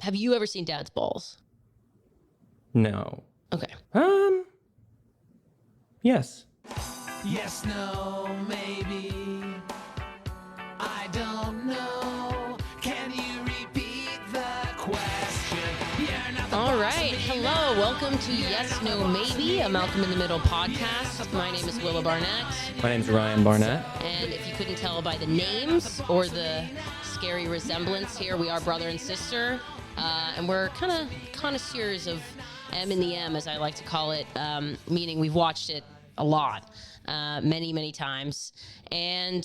Have you ever seen Dad's balls? No. Okay. Yes. Yes, no, maybe. I don't know. Can you repeat the question? All right. Hello. Welcome to Yes, No, Maybe, a Malcolm in the Middle podcast. My name is Willa Barnett. My name's Ryan Barnett. And if you couldn't tell by the names or the scary resemblance here, we are brother and sister. And we're kind of connoisseurs of M in the M, as I like to call it, meaning we've watched it a lot, many times. And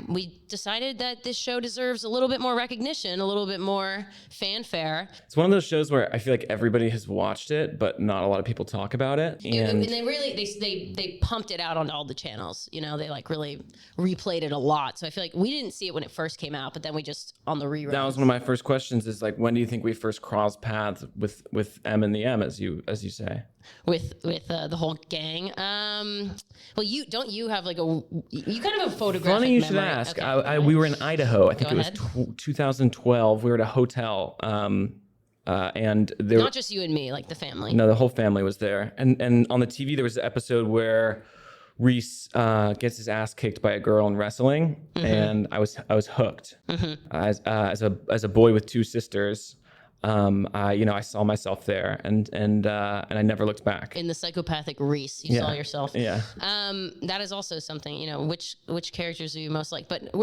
we decided that this show deserves a little bit more recognition, a little bit more fanfare. It's one of those shows where I feel like everybody has watched it, but not a lot of people talk about it. And they really, they pumped it out on all the channels. You know, they like really replayed it a lot. So I feel like we didn't see it when it first came out, but then we just, on the rerun. That was one of my first questions is like, when do you think we first crossed paths with M and the M, as you say? With the whole gang. Well, you have like you kind of have a photographic Funny you memory. should ask. Okay. We were in Idaho. I think Go it was 2012. We were at a hotel, and there Not just you and me, like the family. No, the whole family was there. And on the TV there was an episode where Reese gets his ass kicked by a girl in wrestling, and I was hooked. As a boy with two sisters. I saw myself there, and I never looked back. In the psychopathic Reese, you saw yourself. Yeah. That is also something, which characters do you most like? But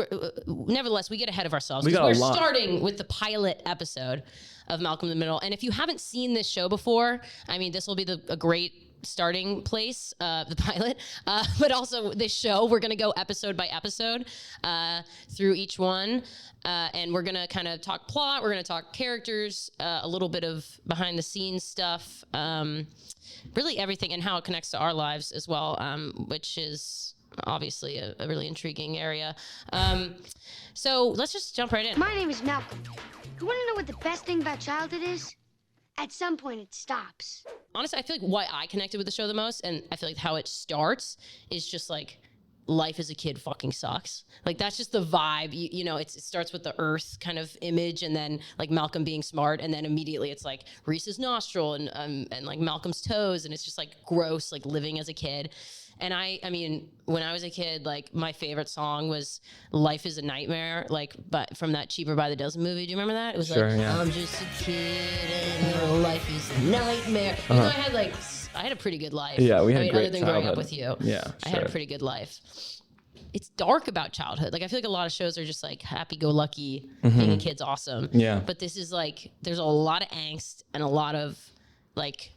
nevertheless, we get ahead of ourselves. We're starting with the pilot episode of Malcolm in the Middle. And if you haven't seen this show before, I mean, this will be a great starting place, the pilot, but also this show. We're going to go episode by episode through each one. And we're going to kind of talk plot. We're going to talk characters, a little bit of behind the scenes stuff, really everything and how it connects to our lives as well, which is obviously a really intriguing area. So let's just jump right in. My name is Malcolm. You want to know what the best thing about childhood is? At some point, it stops. Honestly, I feel like why I connected with the show the most, and I feel like how it starts is just like, life as a kid fucking sucks. Like, that's just the vibe. It starts with the Earth kind of image, and then like Malcolm being smart, and then immediately it's like Reese's nostril and like Malcolm's toes, and it's just like gross, like living as a kid. And I mean, when I was a kid, like my favorite song was "Life Is a Nightmare," but from that Cheaper by the Dozen movie. Do you remember that? It was I'm just a kid and life is a nightmare. Even though I had a pretty good life. Yeah, we had a great other than childhood. growing up with you. Yeah, I had a pretty good life. It's dark about childhood. Like, I feel like a lot of shows are just like happy-go-lucky, being a kid's awesome. Yeah. But this is like, there's a lot of angst and a lot of like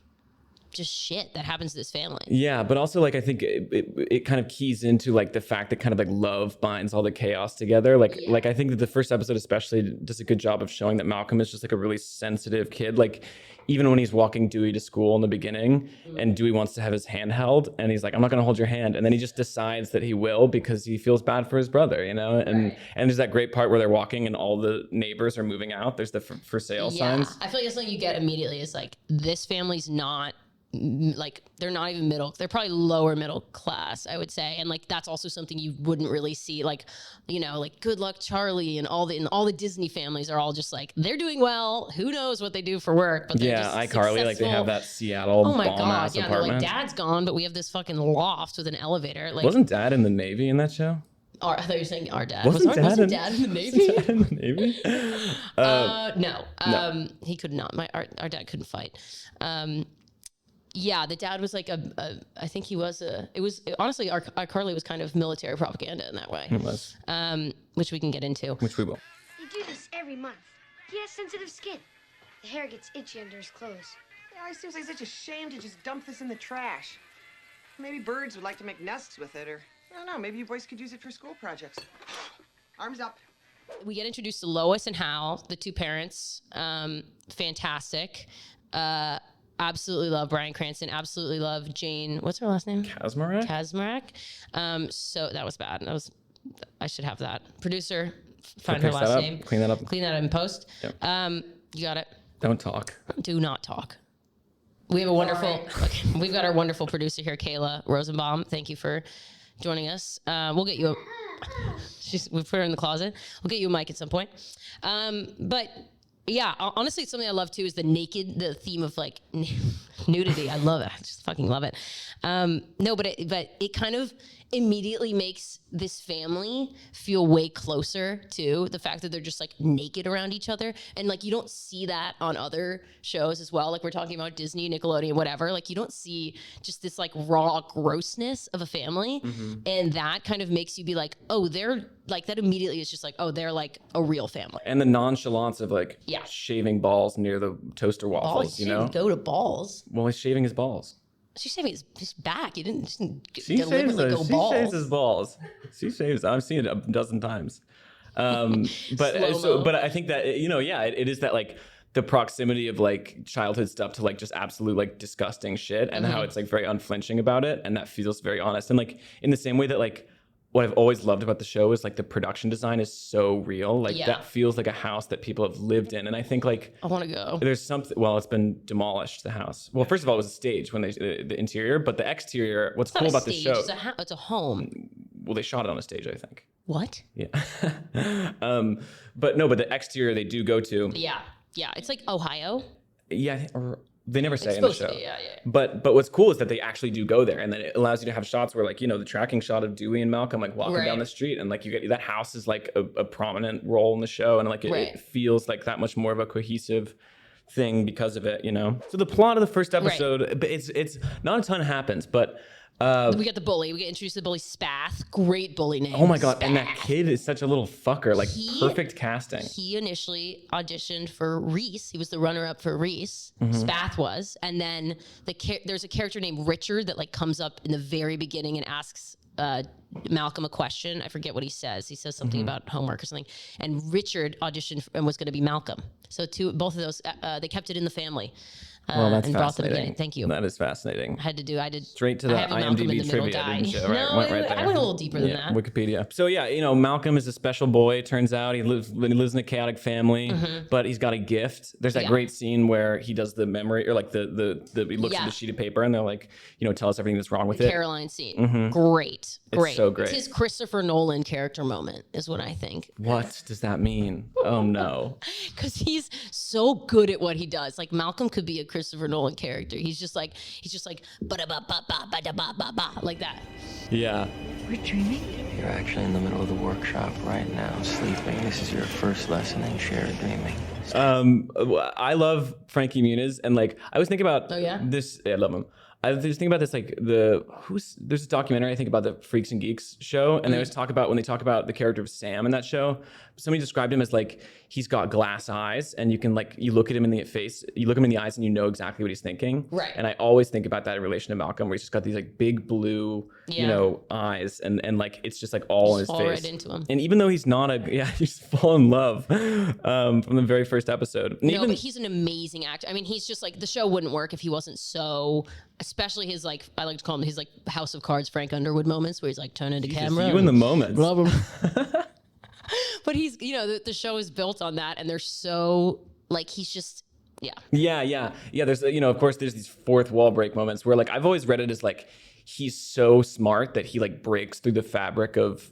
just shit that happens to this family. Yeah, but also like I think it kind of keys into like the fact that kind of like love binds all the chaos together. Like I think that the first episode especially does a good job of showing that Malcolm is just like a really sensitive kid. Like, even when he's walking Dewey to school in the beginning, and Dewey wants to have his hand held, and he's like, I'm not going to hold your hand. And then he just decides that he will because he feels bad for his brother, And there's that great part where they're walking and all the neighbors are moving out. There's the for sale signs. I feel like that's something you get immediately is like, this family's not, like, they're not even middle, they're probably lower middle class, I would say. And like, that's also something you wouldn't really see, like, like Good Luck Charlie and all the Disney families are all just like, they're doing well, who knows what they do for work, but they're just iCarly, like they have that Seattle bomb-ass they're apartment. like, Dad's gone, but we have this fucking loft with an elevator. Like, wasn't Dad in the Navy in that show? I thought you were saying our dad. Wasn't Dad in the Navy? Dad in the Navy? No. He could not. Our dad couldn't fight. Yeah, the dad was like I think he was honestly, our Carly was kind of military propaganda in that way. It was. Which we can get into. Which we will. They do this every month. He has sensitive skin. The hair gets itchy under his clothes. Yeah, it seems like such a shame to just dump this in the trash. Maybe birds would like to make nests with it, or I don't know, maybe you boys could use it for school projects. Arms up. We get introduced to Lois and Hal, the two parents. Fantastic. Absolutely love Bryan Cranston. Absolutely love Jane. What's her last name? Kazmarek. So that was bad. I should have that. Producer, find her last name. Clean that up. Clean that up in post. Yep. You got it. Don't talk. Do not talk. We have a wonderful. Okay, we've got our wonderful producer here, Kayla Rosenbaum. Thank you for joining us. We'll get you we put her in the closet. We'll get you a mic at some point. But Yeah, honestly, it's something I love too is the theme of like nudity. I love it. I just fucking love it. No, but it kind of immediately makes this family feel way closer to the fact that they're just like naked around each other. And like, you don't see that on other shows as well. Like we're talking about Disney, Nickelodeon, whatever. Like you don't see just this like raw grossness of a family. And that kind of makes you be like, oh, they're like, that immediately is just like, oh, they're like a real family. And the nonchalance of like shaving balls near the toaster waffles, You didn't go to balls. Well, he's shaving his balls. She's shaving his back. You didn't just She deliberately go balls. shaves his balls. She shaves. I've seen it a dozen times. But I think that it is that like the proximity of like childhood stuff to like just absolute like disgusting shit, and how it's like very unflinching about it, and that feels very honest. And like in the same way that like what I've always loved about the show is like the production design is so real. Like that feels like a house that people have lived in. And I think like I want to go. There's something. Well, it's been demolished. The house. Well, first of all, it was a stage when the interior, but the exterior. What's cool about the show? It's a home. Well, they shot it on a stage, I think. What? Yeah. But the exterior they do go to. Yeah. It's like Ohio. Yeah. They never say in the show. Yeah. But what's cool is that they actually do go there, and then it allows you to have shots where like the tracking shot of Dewey and Malcolm like walking down the street, and like you get that house is like a prominent role in the show, and like it feels like that much more of a cohesive thing because of it. So the plot of the first episode, it's not a ton happens, but. We get the bully. We get introduced to the bully Spath. Great bully name. Oh my god! Spath. And that kid is such a little fucker. Like perfect casting. He initially auditioned for Reese. He was the runner-up for Reese. Spath was, and then there's a character named Richard that like comes up in the very beginning and asks Malcolm a question. I forget what he says. He says something about homework or something. And Richard auditioned and was going to be Malcolm. So both of those, they kept it in the family. Well, that's and fascinating. Brought them in. Thank you. That is fascinating. I did straight to the IMDb trivia, didn't you? Right, no, went right there. I went a little deeper than that. Wikipedia. So Malcolm is a special boy. It turns out he lives in a chaotic family, but he's got a gift. There's that great scene where he does the memory, or like the he looks at the sheet of paper and they're like, tell us everything that's wrong with it. Caroline scene. Great. It's so great. It's his Christopher Nolan character moment, is what I think. What does that mean? Oh no. Because he's so good at what he does. Like Malcolm could be a Christopher Nolan character. He's just like ba-da-ba-ba-ba-ba-da-ba-ba-ba, like that. Yeah. We're dreaming. You're actually in the middle of the workshop right now, sleeping. This is your first lesson in shared dreaming. I love Frankie Muniz, and like I was thinking about this. I love him. I was thinking about this, like there's a documentary I think about the Freaks and Geeks show, and they always talk about when they talk about the character of Sam in that show. Somebody described him as like he's got glass eyes, and you can like you look at him in the face, you look him in the eyes, and you know exactly what he's thinking. Right. And I always think about that in relation to Malcolm, where he's just got these like big blue, eyes, and like it's just like all in his fall face. Right into him. And even though he's not you just fall in love from the very first episode. And but he's an amazing actor. I mean, he's just like the show wouldn't work if he wasn't so. Especially his like I like to call him his like House of Cards Frank Underwood moments where he's like turning to camera. You in the moments. But he's the show is built on that, and they're so like he's just yeah. There's of course there's these fourth wall break moments where like I've always read it as like he's so smart that he like breaks through the fabric of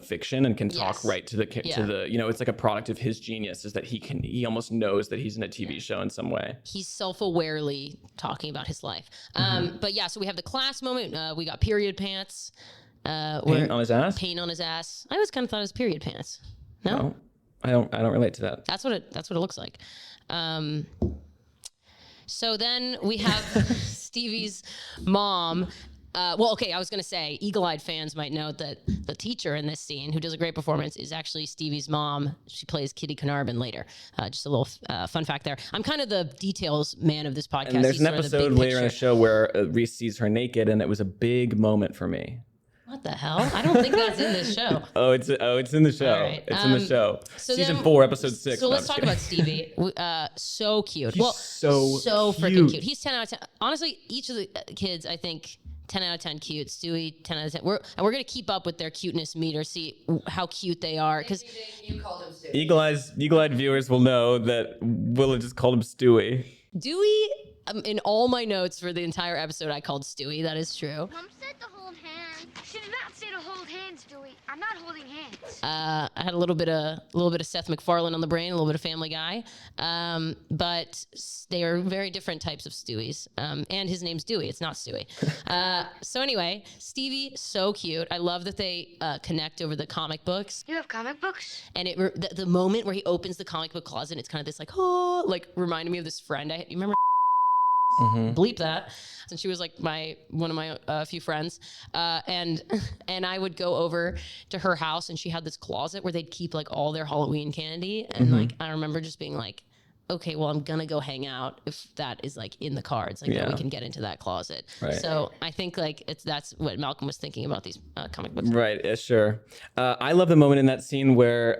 fiction and can talk right to the it's like a product of his genius is that he almost knows that he's in a TV show in some way. He's self-awarely talking about his life. But yeah, so we have the class moment. We got period pants. Paint on his ass? Paint on his ass. I always kind of thought it was period pants. No? I don't relate to that. That's what it looks like. So then we have Stevie's mom. I was going to say, eagle-eyed fans might know that the teacher in this scene, who does a great performance, is actually Stevie's mom. She plays Kitty Carnarvon later. Just a little fun fact there. I'm kind of the details man of this podcast. And there's an episode later in the show where Reese sees her naked, and it was a big moment for me. What the hell? I don't think that's in this show. It's in the show. Right. It's in the show. So Season 4, episode 6. So let's talk about Stevie. So cute. He's so freaking cute. He's 10 out of 10. Honestly, each of the kids, I think, 10 out of 10 cute. Stewie, 10 out of 10. We're going to keep up with their cuteness meter, see how cute they are. Because you called him Stewie. Eagle-eyed viewers will know that Willa just called him Stewie. Dewey, in all my notes for the entire episode, I called Stewie. That is true. Mom said to hold hands. She did not say to hold hands. hands, Dewey. I'm not holding hands. I had a little bit of Seth MacFarlane on the brain, a little bit of Family Guy, but they are very different types of Stewies. And his name's Dewey. It's not Stewie. So anyway, Stevie, so cute. I love that they connect over the comic books. You have comic books? And the moment where he opens the comic book closet, it's kind of this like, oh, like reminded me of this friend I had. You remember? Bleep that. And she was like one of my few friends, and I would go over to her house, and she had this closet where they'd keep like all their Halloween candy, and like I remember just being like, okay, well, I'm gonna go hang out if that is like in the cards, like we can get into that closet. Right. So I think like that's what Malcolm was thinking about these comic books. Right, sure. I love the moment in that scene where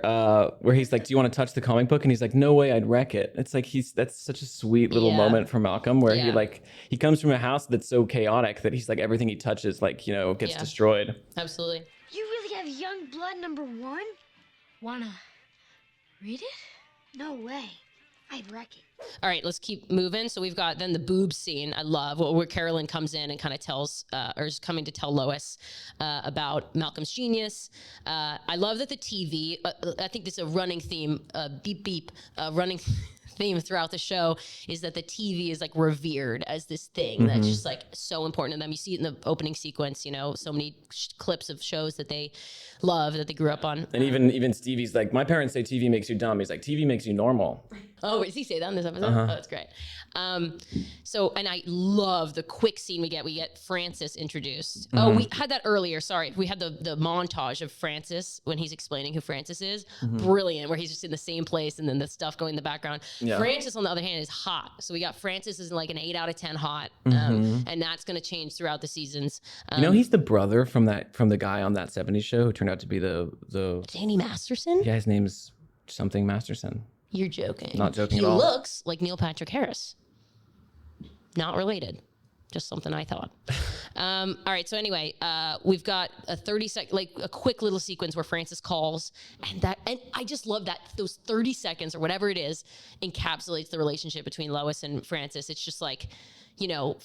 he's like, "Do you want to touch the comic book?" And he's like, "No way, I'd wreck it." It's like that's such a sweet little moment for Malcolm, where he comes from a house that's so chaotic that he's like everything he touches gets destroyed. Absolutely. You really have young blood #1? Wanna read it? No way. I'd wreck it. All right, let's keep moving. So we've got then the boob scene. I love where Carolyn comes in and kind of tells, or is coming to tell Lois about Malcolm's genius. I love that the TV, I think this is a running theme, beep beep, running theme throughout the show is that the TV is like revered as this thing that's just like so important to them. You see it in the opening sequence, so many clips of shows that they love, that they grew up on. And even Stevie's like, my parents say TV makes you dumb. He's like, TV makes you normal. Oh, does he say that in this episode? Oh, that's great. And I love the quick scene we get. We get Francis introduced. Oh, we had that earlier. Sorry. We had the montage of Francis when he's explaining who Francis is. Brilliant, where he's just in the same place and then the stuff going in the background. Yeah. Francis, on the other hand, is hot. So we got Francis is like an 8 out of 10 hot. And that's going to change throughout the seasons. He's the brother from the guy on that 70s show who turned out to be the Danny Masterson? Yeah, his name's something Masterson. You're joking. Not joking at all. He looks like Neil Patrick Harris. Not related. Just something I thought. All right. So anyway, we've got a 30-second, like a quick little sequence where Francis calls, and I just love that those 30 seconds or whatever it is encapsulates the relationship between Lois and Francis. It's just like,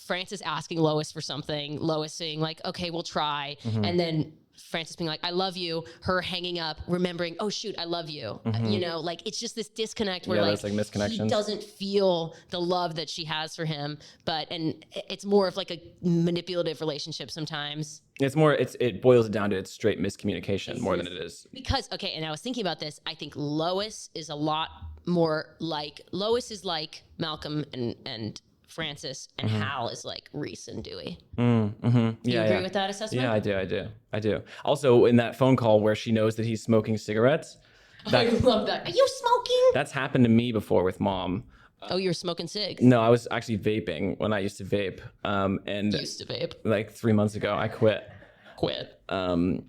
Francis asking Lois for something, Lois saying like, okay, we'll try, and then Francis being like, I love you, her hanging up, remembering, oh shoot, I love you. Like it's just this disconnect where like he doesn't feel the love that she has for him, and it's more of like a manipulative relationship sometimes. It boils it down to it's straight miscommunication more than it is. Because, okay, and I was thinking about this, I think Lois is a lot more like Malcolm and Francis, and Hal is like Reese and Dewey. Do you agree with that assessment? Yeah, I do. Also, in that phone call where she knows that he's smoking cigarettes. I love that. Are you smoking? That's happened to me before with Mom. Oh, you were smoking cigs? No, I was actually vaping when I used to vape. And used to vape? Like 3 months ago, I quit. And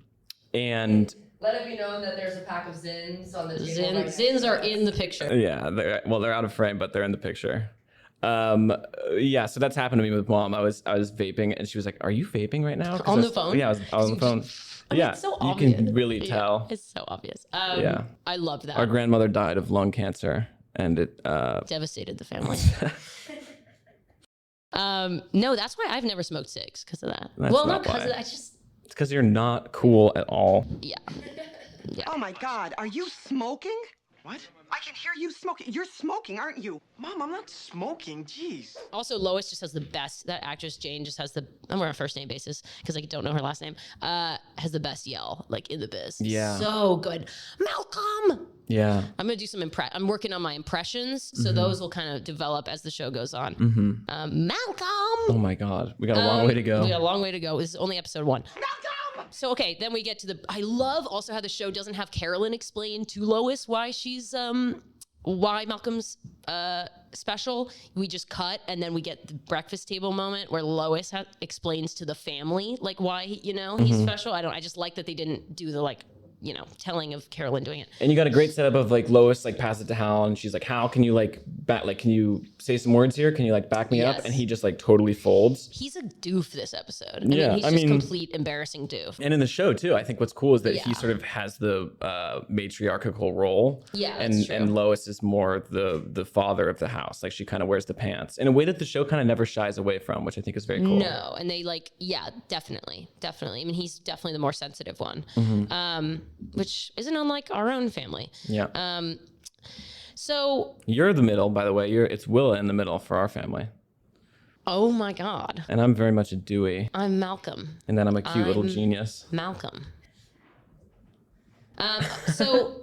let it be known that there's a pack of Zins on the Zins. table. Zins are in the picture. Yeah, they're out of frame, but they're in the picture. So that's happened to me with Mom. I was vaping, and she was like, "Are you vaping right now?" On the phone? Yeah, I was on the phone. It's so obvious. You can really tell. It's so obvious. I loved that. Our grandmother died of lung cancer, and it devastated the family. No, that's why I've never smoked cigs, because of that. Not because of that. It's because you're not cool at all. Yeah. Oh my God, are you smoking? What? I can hear you smoking. You're smoking, aren't you? Mom, I'm not smoking. Jeez. Also, Lois just has the best. That actress Jane just has we're on a first name basis because I don't know her last name. Has the best yell like in the biz. Yeah. So good, Malcolm. Yeah. I'm gonna do some I'm working on my impressions, so those will kind of develop as the show goes on. Malcolm. Oh my God, we got a long way to go. We got a long way to go. This is only episode 1. Malcolm. So okay, then we get to I love also how the show doesn't have Carolyn explain to Lois why she's why Malcolm's special. We just cut, and then we get the breakfast table moment where Lois explains to the family like why he's special. I just like that they didn't do the like telling of Carolyn doing it. And you got a great setup of like Lois like pass it to Hal, and she's like, Hal, can you like can you say some words here? Can you like back me up? And he just like totally folds. He's a doof this episode. He's just complete embarrassing doof. And in the show too, I think what's cool is that he sort of has the matriarchal role. Yeah, and Lois is more the father of the house. Like she kind of wears the pants in a way that the show kind of never shies away from, which I think is very cool. No, and they definitely. I mean, he's definitely the more sensitive one, which isn't unlike our own family. Yeah. So you're the middle, by the way. It's Willa in the middle for our family. Oh my God. And I'm very much a Dewey. I'm Malcolm. And then I'm a cute little genius. Malcolm. So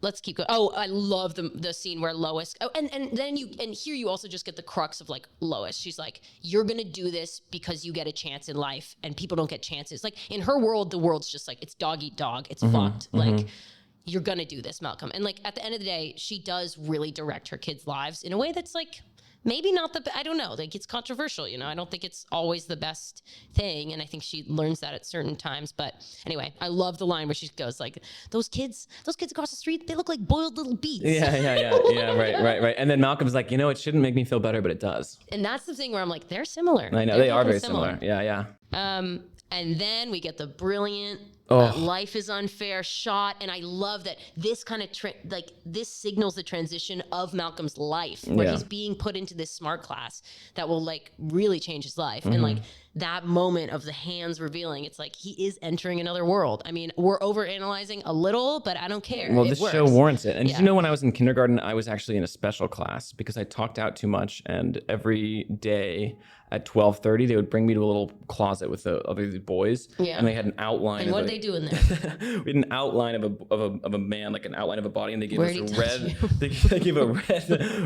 let's keep going. Oh, I love the scene where Lois. Oh, and then here you also just get the crux of like Lois. She's like, you're gonna do this because you get a chance in life, and people don't get chances. Like in her world, the world's just like it's dog eat dog. It's fucked. Like you're gonna do this, Malcolm. And like at the end of the day, she does really direct her kids' lives in a way that's like maybe not I don't know. Like it's controversial, I don't think it's always the best thing. And I think she learns that at certain times. But anyway, I love the line where she goes like, those kids across the street, they look like boiled little beets. Yeah, right. And then Malcolm's like, it shouldn't make me feel better, but it does. And that's the thing where I'm like, they're similar. I know, they are very similar. Yeah. And then we get the brilliant life is unfair shot, and I love that this kind of this signals the transition of Malcolm's life, where he's being put into this smart class that will like really change his life, and like that moment of the hands revealing, it's like he is entering another world. I mean, we're overanalyzing a little, but I don't care. Well, this show warrants it. And did you know when I was in kindergarten, I was actually in a special class because I talked out too much, and every day at 12:30 they would bring me to a little closet with the other boys, and they had an outline. And what did they do in there? We had an outline of a man, like an outline of a body, and they gave us a red. They gave a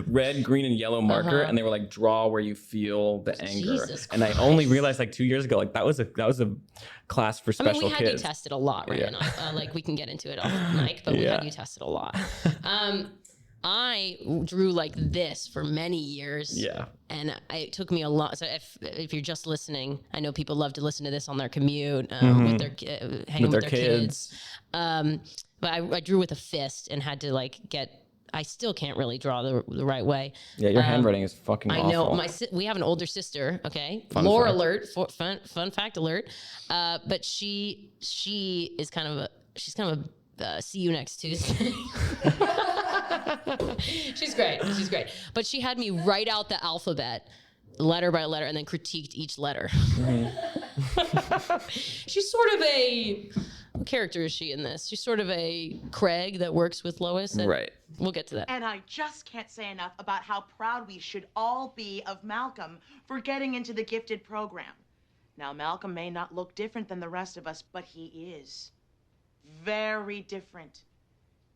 red, green, and yellow marker, and they were like, draw where you feel the anger. Jesus and I only realized like 2 years ago, like that was a class for special kids. We had you tested a lot, right? Like we can get into it off mic, but we had you tested a lot. I drew like this for many years. Yeah. And it took me a lot. So if you're just listening, I know people love to listen to this on their commute, with their hanging with their kids. But I drew with a fist and had to like I still can't really draw the right way. Yeah, your handwriting is fucking awful. I know. We have an older sister. Okay, lore alert. Fun fact alert. But she is kind of a see you next Tuesday. She's great. But she had me write out the alphabet letter by letter and then critiqued each letter. She's sort of what character is she in this? She's sort of a Craig that works with Lois. Right. We'll get to that. And I just can't say enough about how proud we should all be of Malcolm for getting into the gifted program. Now, Malcolm may not look different than the rest of us, but he is very different.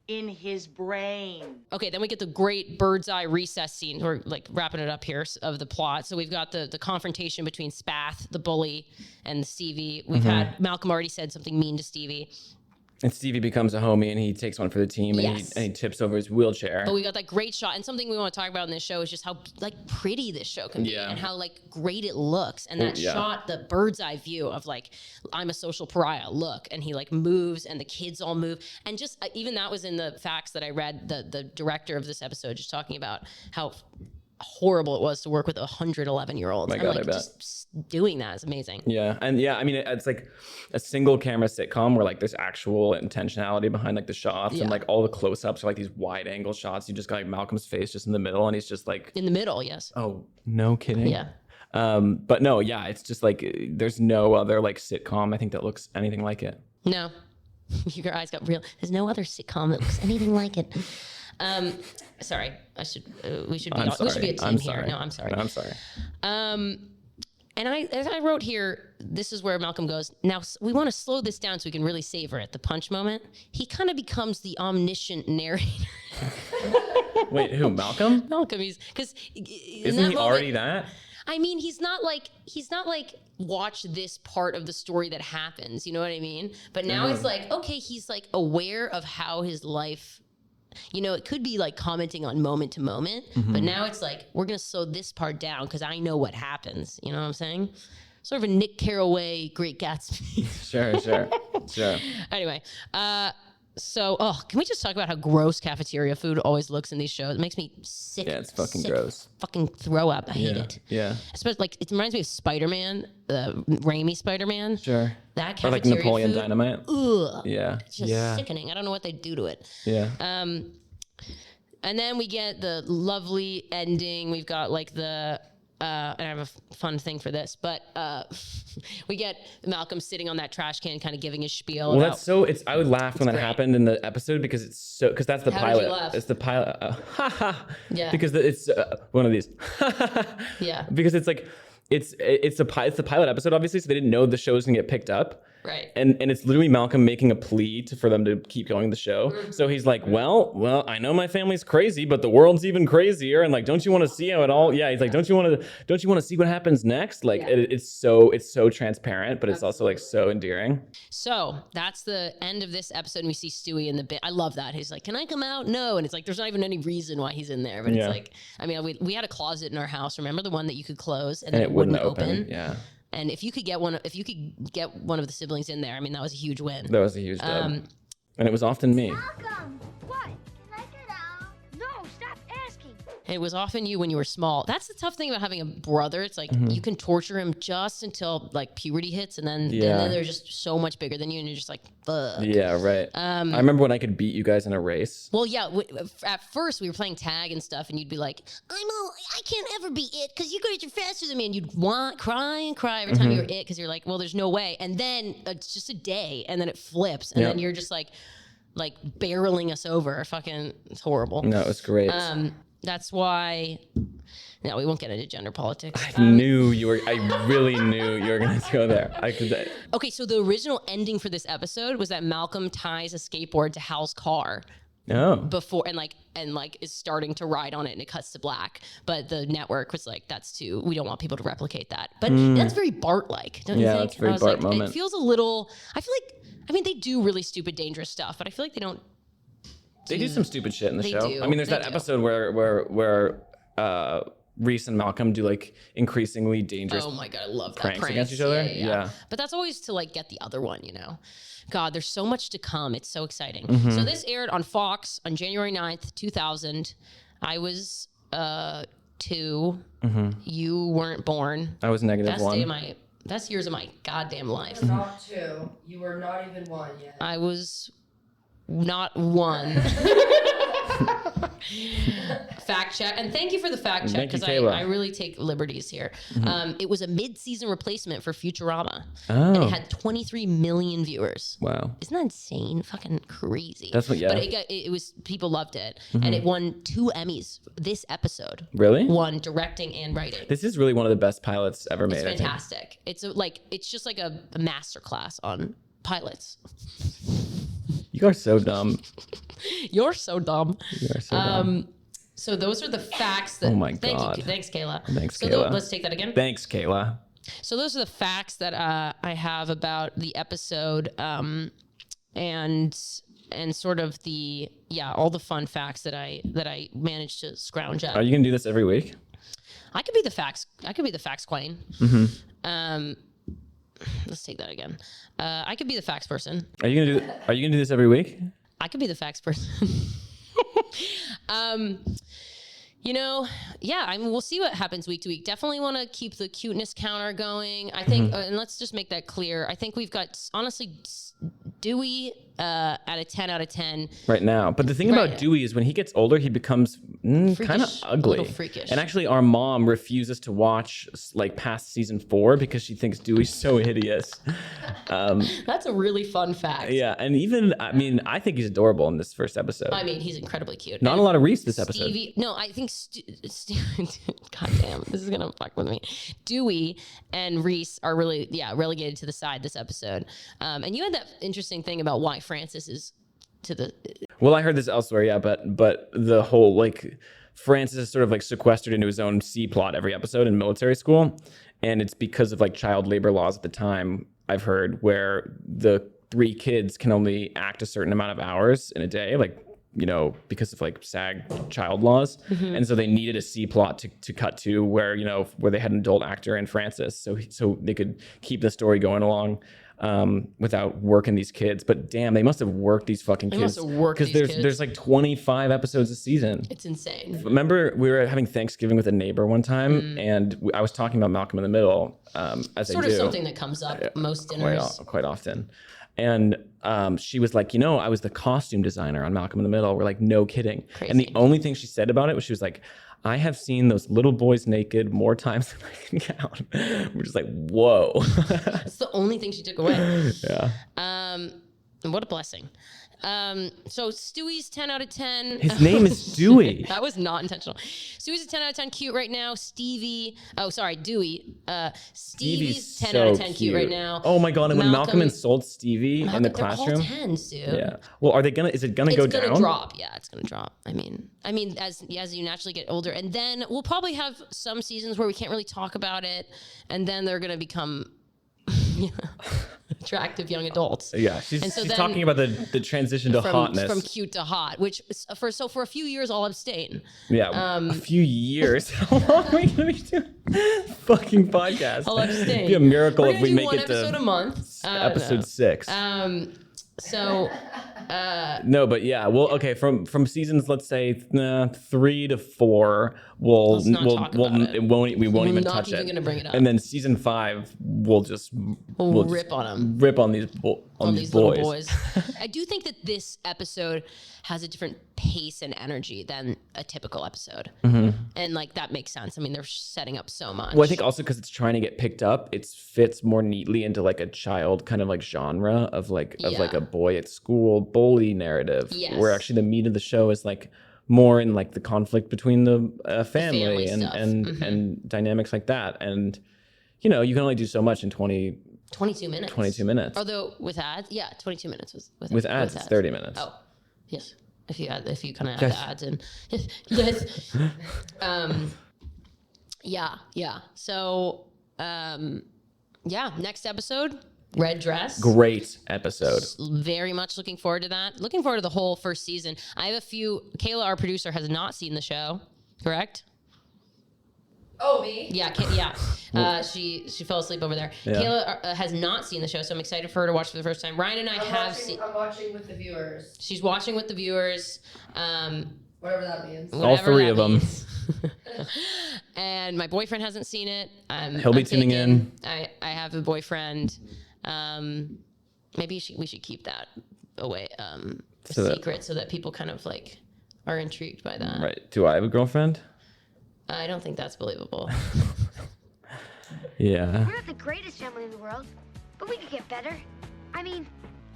In his brain. Okay, then we get the great bird's eye recess scene. We're like wrapping it up here of the plot. So we've got the confrontation between Spath, the bully, and Stevie. We've had Malcolm already said something mean to Stevie. And Stevie becomes a homie, and he takes one for the team, and he tips over his wheelchair. But we got that great shot, and something we want to talk about in this show is just how like pretty this show can be, and how like great it looks. And that shot, the bird's eye view of like I'm a social pariah. Look, and he like moves, and the kids all move, and just even that was in the facts that I read. The director of this episode just talking about how horrible it was to work with 111-year-olds. My God, like, I bet. Just doing that is amazing. Yeah, and I mean, it's like a single camera sitcom where like there's actual intentionality behind like the shots, and like all the close-ups are like these wide angle shots. You just got like Malcolm's face just in the middle, and he's just like in the middle. Yes. Oh, no kidding. Yeah. But no, it's just like there's no other like sitcom I think that looks anything like it. No. Your eyes got real. There's no other sitcom that looks anything like it. Sorry, we should be a team here. No, I'm sorry. No, I'm sorry. And as I wrote here, this is where Malcolm goes, now we want to slow this down so we can really savor it. The punch moment. He kind of becomes the omniscient narrator. Wait, who, Malcolm? Malcolm, isn't he already that? I mean, he's not like watch this part of the story that happens. You know what I mean? But now it's like, okay, he's like aware of how his life, it could be like commenting on moment to moment, but now it's like, we're going to slow this part down because I know what happens. You know what I'm saying? Sort of a Nick Carraway, Great Gatsby. Sure. Sure. Anyway, so can we just talk about how gross cafeteria food always looks in these shows? It makes me sick. Yeah, it's fucking sick, gross. Fucking throw up. I hate it. Yeah. Especially like it reminds me of Spider-Man, Raimi Spider-Man. Sure. That Or cafeteria like Napoleon food, Dynamite. Ugh. Yeah. It's just sickening. I don't know what they do to it. Yeah. And then we get the lovely ending. We've got like the and I have a fun thing for this, but we get Malcolm sitting on that trash can, kind of giving his spiel. Well, about, that's so. I would laugh when that great. happened in the episode because that's the How pilot. did you laugh? It's the pilot. Yeah. Because it's one of these. Yeah. Because it's like it's the pilot episode, obviously, so they didn't know the show was gonna get picked up. Right. And it's literally Malcolm making a plea for them to keep going the show. So he's like, well, I know my family's crazy, but the world's even crazier. And like, don't you want to see how it all? Yeah. He's like, don't you want to see what happens next? Like, it's so transparent, but it's also like so endearing. So that's the end of this episode. And we see Stewie in the bit. I love that. He's like, can I come out? No. And it's like, there's not even any reason why he's in there. But it's like, I mean, we had a closet in our house. Remember the one that you could close and then it wouldn't open? Yeah. And if you could get one of the siblings in there, I mean, that was a huge win. That was a huge dub. And it was often me. Malcolm, what? Can I get out? No, stop asking. It was often you when you were small. That's the tough thing about having a brother. It's like you can torture him just until like puberty hits, and then they're just so much bigger than you, and you're just like, fuck. Yeah, right. I remember when I could beat you guys in a race. Well, yeah. At first, we were playing tag and stuff, and you'd be like, I can't ever be it because you guys are faster than me, and you'd cry and cry every time you were it because you're like, well, there's no way. And then it's just a day, and then it flips, and then you're just like barreling us over. Fucking, it's horrible. No, it was great. That's why. No, we won't get into gender politics. I really knew you were going to go there. Okay, so the original ending for this episode was that Malcolm ties a skateboard to Hal's car before and is starting to ride on it, and it cuts to black. But the network was like, we don't want people to replicate that. But that's very Bart-like, don't you think? Yeah, that's very Bart moment. It feels a little. I feel like. I mean, they do really stupid, dangerous stuff, but I feel like they don't. They do some stupid shit in the show. do. I mean, there's that episode where Reese and Malcolm do like increasingly dangerous. Oh my god, I love that pranks against each other. Yeah. But that's always to like get the other one, you know. God, there's so much to come. It's so exciting. So this aired on Fox on January 9th, 2000. I was 2. You weren't born. I was -1. Best years of my goddamn life. You were not 2. You were not even 1 yet. I was not 1. Fact check, and thank you for the fact check because I really take liberties here. It was a mid-season replacement for Futurama, and it had 23 million viewers. Wow, isn't that insane? Fucking crazy. That's what. Yeah, but it was people loved it, and it won 2 Emmys. This episode really won directing and writing. This is really one of the best pilots ever made. It's fantastic. It's it's just like a master class on pilots. You are so dumb. You're so dumb. You are so dumb. So those are the facts that. Oh my god. Thanks, Kayla. Thanks, Kayla. Let's take that again. Thanks, Kayla. So those are the facts that I have about the episode, and sort of all the fun facts that I managed to scrounge up. Are you gonna do this every week? I could be the facts queen. Let's take that again. I could be the facts person. Are you gonna do this every week? I could be the facts person. I mean, we'll see what happens week to week. Definitely want to keep the cuteness counter going. I think, and let's just make that clear. I think we've got, honestly, Dewey at a 10 out of 10. Right now. But the thing about Dewey is when he gets older, he becomes kind of ugly. A little freakish. And actually, our mom refuses to watch past season 4 because she thinks Dewey's so hideous. That's a really fun fact. Yeah, and I think he's adorable in this first episode. I mean, he's incredibly cute. Not a lot of Reese this episode. No, I think God damn, this is gonna fuck with me. Dewey and Reese are really relegated to the side this episode. And you had that interesting thing about why Francis is to the. Well, I heard this elsewhere, yeah, but the whole Francis is sort of sequestered into his own C plot every episode in military school, and it's because of child labor laws at the time. I've heard where the 3 kids can only act a certain amount of hours in a day, because of like SAG child laws. And so they needed a C plot to cut to where they had an adult actor in Francis, so they could keep the story going along without working these kids. But damn, they must have worked these fucking kids, because there's like 25 episodes a season. It's insane. Remember, we were having Thanksgiving with a neighbor one time, and I was talking about Malcolm in the Middle, as sort I of do. something that comes up most dinners. Quite often. And she was like, I was the costume designer on Malcolm in the Middle. We're like, no kidding. Crazy. And the only thing she said about it was she was like, I have seen those little boys naked more times than I can count. We're just like, whoa. That's the only thing she took away. Yeah. What a blessing. So Stewie's 10 out of 10. His name is Dewey. That was not intentional. Stewie's a 10 out of 10 cute right now. Dewey. Stevie's 10 out of 10 cute right now. Oh my God. And when Malcolm insults Stevie in the classroom. They're all 10s, dude. Yeah. Well, is it gonna go down? It's gonna drop. Yeah, it's gonna drop. I mean, as you naturally get older, and then we'll probably have some seasons where we can't really talk about it, and then they're gonna become attractive young adults. Yeah, she's talking about the transition to hotness. From cute to hot, which for a few years I'll abstain. Yeah, a few years. How long are we going to be doing fucking podcast? I'll abstain. It'd be a miracle if we make it to episode a month. episode 6. No, but yeah, well, okay, from seasons, let's say 3 to 4, we won't even touch it. Not even gonna bring it up. And then season 5, we'll rip on them. Rip on these these little boys. I do think that this episode has a different pace and energy than a typical episode, and like that makes sense. I mean, they're setting up so much. Well, I think also because it's trying to get picked up, it fits more neatly into like a child kind of like genre of like a boy at school bully narrative, where actually the meat of the show is like more in like the conflict between the family and dynamics like that. And you can only do so much in 22 minutes. 22 minutes. Although with ads, 22 minutes with ads, it's 30 minutes. Oh, yes. If you kind of add the ads in, yes. Yeah. So, next episode, red dress. Great episode. Very much looking forward to that. Looking forward to the whole first season. I have Kayla, our producer, has not seen the show, correct? Oh, me? Yeah. She fell asleep over there. Yeah. Kayla has not seen the show, so I'm excited for her to watch for the first time. Ryan and I have seen. I'm watching with the viewers. She's watching with the viewers. Whatever that means. All 3 of them. And my boyfriend hasn't seen it. He'll be tuning in. I have a boyfriend. Maybe we should keep that away, secret, so that people kind of like are intrigued by that. Right. Do I have a girlfriend? I don't think that's believable. Yeah. We're not the greatest family in the world, but we could get better. I mean,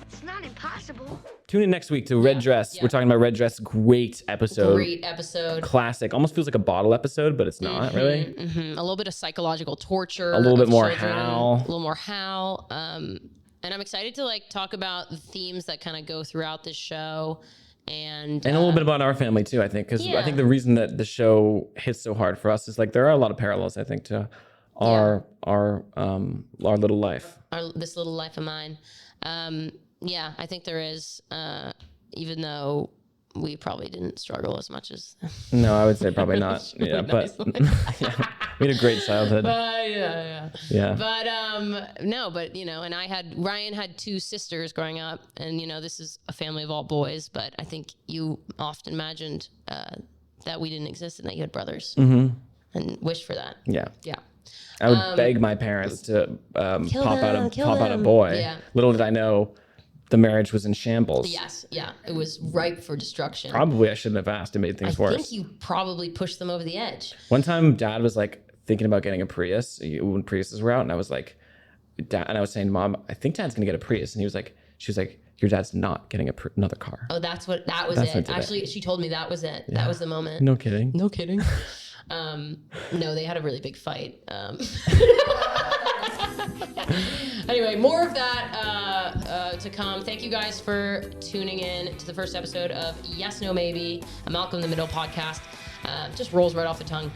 it's not impossible. Tune in next week to Red Dress. Yeah. We're talking about Red Dress. Great episode. Great episode. Classic. Almost feels like a bottle episode, but it's not really. A little bit of psychological torture. A little bit more children, Hal. A little more Hal. And I'm excited to like talk about the themes that kind of go throughout this show. And a little bit about our family too, I think, because I think the reason that the show hits so hard for us is like there are a lot of parallels, I think, to our little life. This little life of mine. I think there is, even though we probably didn't struggle as much as. No, I would say probably not. Really yeah, nice. but we had a great childhood. Yeah. But no, but and Ryan had 2 sisters growing up, and this is a family of all boys. But I think you often imagined that we didn't exist and that you had brothers, and wished for that. Yeah. Yeah. I would beg my parents to pop out a boy. Yeah. Little did I know, the marriage was in shambles. Yes, yeah, it was ripe for destruction. Probably I shouldn't have asked. It made things worse. I think you probably pushed them over the edge. One time, Dad was like thinking about getting a Prius when Priuses were out, and I was like, and I was saying, Mom, I think Dad's gonna get a Prius, and she was like, your dad's not getting another car. Oh, that was it. Actually, she told me that was it. Yeah. That was the moment. No kidding. No, they had a really big fight. Anyway, more of that to come. Thank you guys for tuning in to the first episode of Yes, No, Maybe, a Malcolm in the Middle podcast. Just rolls right off the tongue.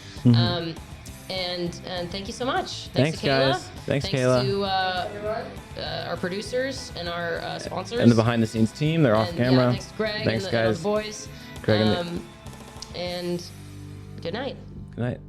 And thank you so much. Thanks to Kayla. guys. Thanks Thanks Kayla. to our producers and our sponsors. And the behind the scenes team. They're off camera. Yeah, thanks to Greg Thanks and guys. the boys. Greg and and good night. Good night.